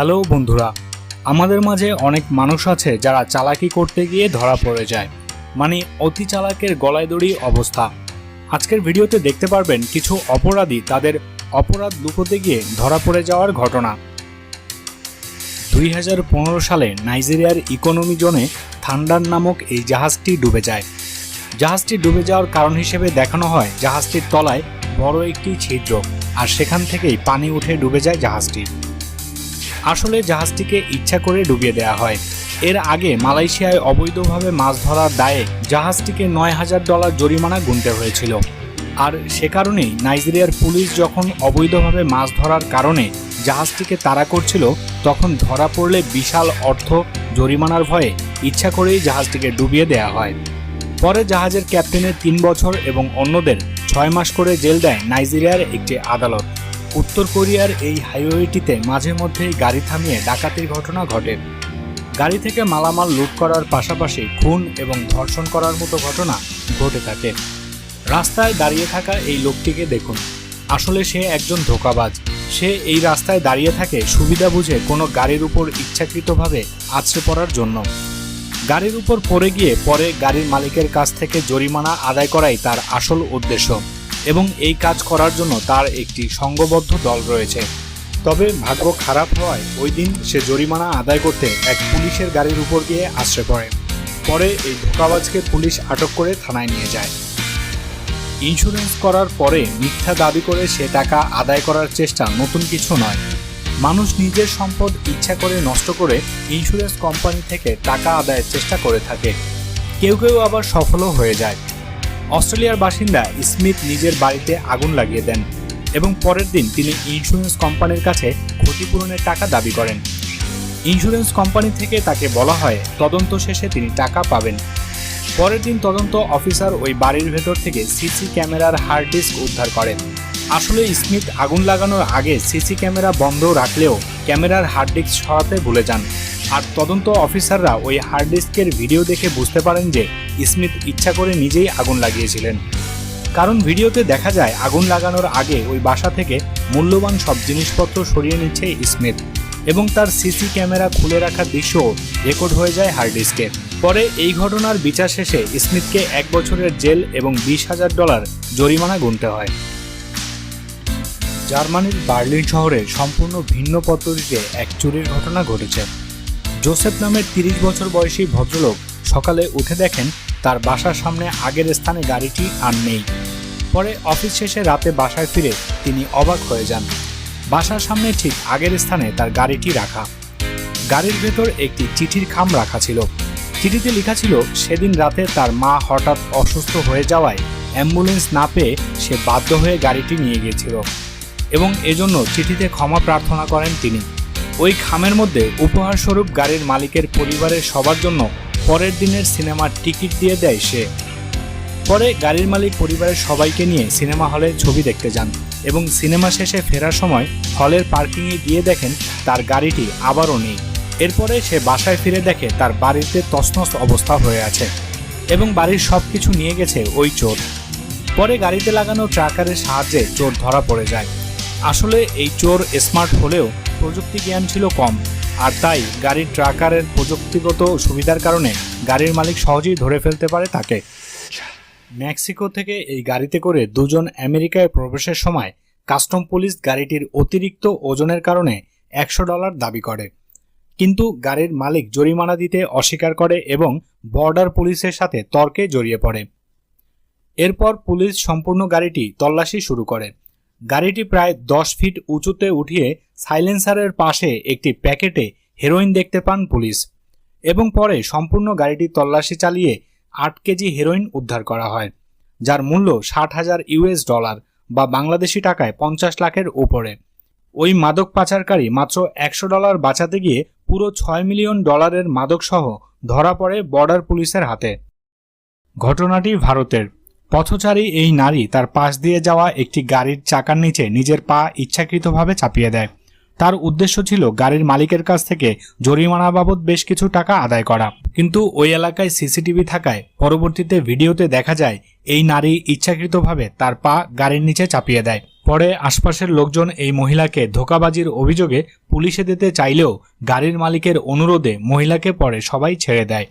Hello বন্ধুরা, আমাদের মাঝে অনেক মানুষ আছে যারা চালাকি করতে গিয়ে ধরা পড়ে যায়, মানে অতি চালাকের গলায় দড়ি অবস্থা। আজকের ভিডিওতে দেখতে পারবেন কিছু অপরাধী তাদের অপরাধ লুকোতে গিয়ে ধরা পড়ে যাওয়ার ঘটনা। 2015 সালে নাইজেরিয়ার ইকোনমি জোনে থান্ডার নামক এই জাহাজটি ডুবে যায়। জাহাজটি ডুবে যাওয়ার কারণ হিসেবে দেখানো হয় জাহাজটির তলায় বড় একটি ছিদ্র, আর সেখান থেকেই পানি উঠে ডুবে যায় জাহাজটি। আসলে জাহাজটিকে ইচ্ছা করে ডুবিয়ে দেওয়া হয়। এর আগে মালয়েশিয়ায় অবৈধভাবে মাছ ধরার দায়ে জাহাজটিকে $9,000 জরিমানা গুনতে হয়েছিল। আর সে কারণেই নাইজেরিয়ার পুলিশ যখন অবৈধভাবে মাছ ধরার কারণে জাহাজটিকে তাড়া করছিল, তখন ধরা পড়লে বিশাল অর্থ জরিমানার ভয়ে ইচ্ছা করেই জাহাজটিকে ডুবিয়ে দেওয়া হয়। পরে জাহাজের ক্যাপ্টেনের 3 বছর এবং অন্যদের 6 মাস করে জেল দেয় নাইজেরিয়ার একটি আদালত। উত্তর কোরিয়ার এই হাইওয়েটিতে মাঝে মধ্যেই গাড়ি থামিয়ে ডাকাতির ঘটনা ঘটে। গাড়ি থেকে মালামাল লুট করার পাশাপাশি খুন এবং ধর্ষণ করার মতো ঘটনা ঘটে থাকে। রাস্তায় দাঁড়িয়ে থাকা এই লোকটিকে দেখুন, আসলে সে একজন ধোঁকাবাজ। সে এই রাস্তায় দাঁড়িয়ে থাকে সুবিধা বুঝে কোনো গাড়ির উপর ইচ্ছাকৃতভাবে আছড়ে পড়ার জন্য। গাড়ির উপর পড়ে গিয়ে পরে গাড়ির মালিকের কাছ থেকে জরিমানা আদায় করাই তার আসল উদ্দেশ্য, এবং এই কাজ করার জন্য তার একটি সংঘবদ্ধ দল রয়েছে। তবে ভাগ্য খারাপ হওয়ায় ওই দিন সে জরিমানা আদায় করতে এক পুলিশের গাড়ির উপর গিয়ে আশ্রয় পড়ে। পরে এই ধোঁকাবাজকে পুলিশ আটক করে থানায় নিয়ে যায়। ইন্স্যুরেন্স করার পরে মিথ্যা দাবি করে সে টাকা আদায় করার চেষ্টা নতুন কিছু নয়। মানুষ নিজের সম্পদ ইচ্ছা করে নষ্ট করে ইন্স্যুরেন্স কোম্পানি থেকে টাকা আদায়ের চেষ্টা করে থাকে। কেউ কেউ আবার সফলও হয়ে যায়। অস্ট্রেলিয়ার বাসিন্দা স্মিথ নিজের বাড়িতে আগুন লাগিয়ে দেন এবং পরের দিন তিনি ইন্স্যুরেন্স কোম্পানির কাছে ক্ষতিপূরণের টাকা দাবি করেন। ইন্স্যুরেন্স কোম্পানি থেকে তাকে বলা হয় তদন্ত শেষে তিনি টাকা পাবেন। পরের দিন তদন্ত অফিসার ওই বাড়ির ভেতর থেকে সিসি ক্যামেরার হার্ড ডিস্ক উদ্ধার করেন। আসলে স্মিথ আগুন লাগানোর আগে সিসি ক্যামেরা বন্ধ রাখলেও ক্যামেরার হার্ড ডিস্ক সরাতে ভুলে যান। আর তদন্ত অফিসাররা ওই হার্ড ডিস্কের ভিডিও দেখে বুঝতে পারেন যে স্মিথ ইচ্ছা করে নিজেই আগুন লাগিয়েছিলেন। কারণ ভিডিওতে দেখা যায় আগুন লাগানোর আগে ওই বাসা থেকে মূল্যবান সব জিনিসপত্র সরিয়ে নিচ্ছে স্মিথ, এবং তার সিসি ক্যামেরা খুলে রাখার দৃশ্যও রেকর্ড হয়ে যায় হার্ড ডিস্কে। পরে এই ঘটনার বিচার শেষে স্মিথকে 1 বছরের জেল এবং $20,000 জরিমানা গুনতে হয়। জার্মানির বার্লিন শহরে সম্পূর্ণ ভিন্ন পদ্ধতিতে এক চুরির ঘটনা ঘটেছে। জোসেফ নামের 30 বছর বয়সী ভদ্রলোক সকালে উঠে দেখেন তার বাসার সামনে আগের স্থানে গাড়িটি আর নেই। পরে অফিস শেষে রাতে বাসায় ফিরে তিনি অবাক হয়ে যান। বাসার সামনে ঠিক আগের স্থানে তার গাড়িটি রাখা। গাড়ির ভেতর একটি চিঠির খাম রাখা ছিল। চিঠিতে লেখা ছিল সেদিন রাতে তার মা হঠাৎ অসুস্থ হয়ে যাওয়ায় অ্যাম্বুলেন্স না পেয়ে সে বাধ্য হয়ে গাড়িটি নিয়ে গিয়েছিল, এবং এজন্য চিঠিতে ক্ষমা প্রার্থনা করেন তিনি। ওই খামের মধ্যে উপহারস্বরূপ গাড়ির মালিকের পরিবারের সবার জন্য পরের দিনের সিনেমার টিকিট দিয়ে দেয় সে। পরে গাড়ির মালিক পরিবারের সবাইকে নিয়ে সিনেমা হলে ছবি দেখতে যান, এবং সিনেমা শেষে ফেরার সময় হলের পার্কিংয়ে গিয়ে দেখেন তার গাড়িটি আবারও নেই। এরপরে সে বাসায় ফিরে দেখে তার বাড়িতে তছনছ অবস্থা হয়ে আছে, এবং বাড়ির সব কিছু নিয়ে গেছে ওই চোর। পরে গাড়িতে লাগানো ট্র্যাকারের সাহায্যে চোর ধরা পড়ে যায়। আসলে এই চোর স্মার্ট হলেও প্রযুক্তি জ্ঞান ছিল কম, আর তাই গাড়ির ট্র্যাকারের প্রযুক্তিগত সুবিধার কারণে গাড়ির মালিক সহজেই ধরে ফেলতে পারে তাকে। মেক্সিকো থেকে এই গাড়িতে করে দুজন আমেরিকায় প্রবেশের সময় কাস্টম পুলিশ গাড়িটির অতিরিক্ত ওজনের কারণে $100 দাবি করে, কিন্তু গাড়ির মালিক জরিমানা দিতে অস্বীকার করে এবং বর্ডার পুলিশের সাথে তর্কে জড়িয়ে পড়ে। এরপর পুলিশ সম্পূর্ণ গাড়িটি তল্লাশি শুরু করে। গাড়িটি প্রায় 10 ফিট উঁচুতে উঠিয়ে সাইলেন্সারের পাশে একটি প্যাকেটে হেরোইন দেখতে পান পুলিশ, এবং পরে সম্পূর্ণ গাড়িটি তল্লাশি চালিয়ে 8 কেজি হেরোইন উদ্ধার করা হয়, যার মূল্য $60,000 বা বাংলাদেশি টাকায় 50 লাখের উপরে। ওই মাদক পাচারকারী মাত্র $100 বাঁচাতে গিয়ে পুরো $6 মিলিয়ন মাদক সহ ধরা পড়ে বর্ডার পুলিশের হাতে। ঘটনাটি ভারতের। পথচারী এই নারী তার পাশ দিয়ে যাওয়া একটি গাড়ির চাকার নিচে নিজের পা ইচ্ছাকৃতভাবে চাপিয়ে দেয়। তার উদ্দেশ্য ছিল গাড়ির মালিকের কাছ থেকে জরিমানা বাবদ বেশ কিছু টাকা আদায় করা, কিন্তু ওই এলাকায় সিসিটিভি থাকায় পরবর্তীতে ভিডিওতে দেখা যায় এই নারী ইচ্ছাকৃতভাবে তার পা গাড়ির নিচে চাপিয়ে দেয়। পরে আশপাশের লোকজন এই মহিলাকে ধোঁকাবাজির অভিযোগে পুলিশে দিতে চাইলেও গাড়ির মালিকের অনুরোধে মহিলাকে পরে সবাই ছেড়ে দেয়।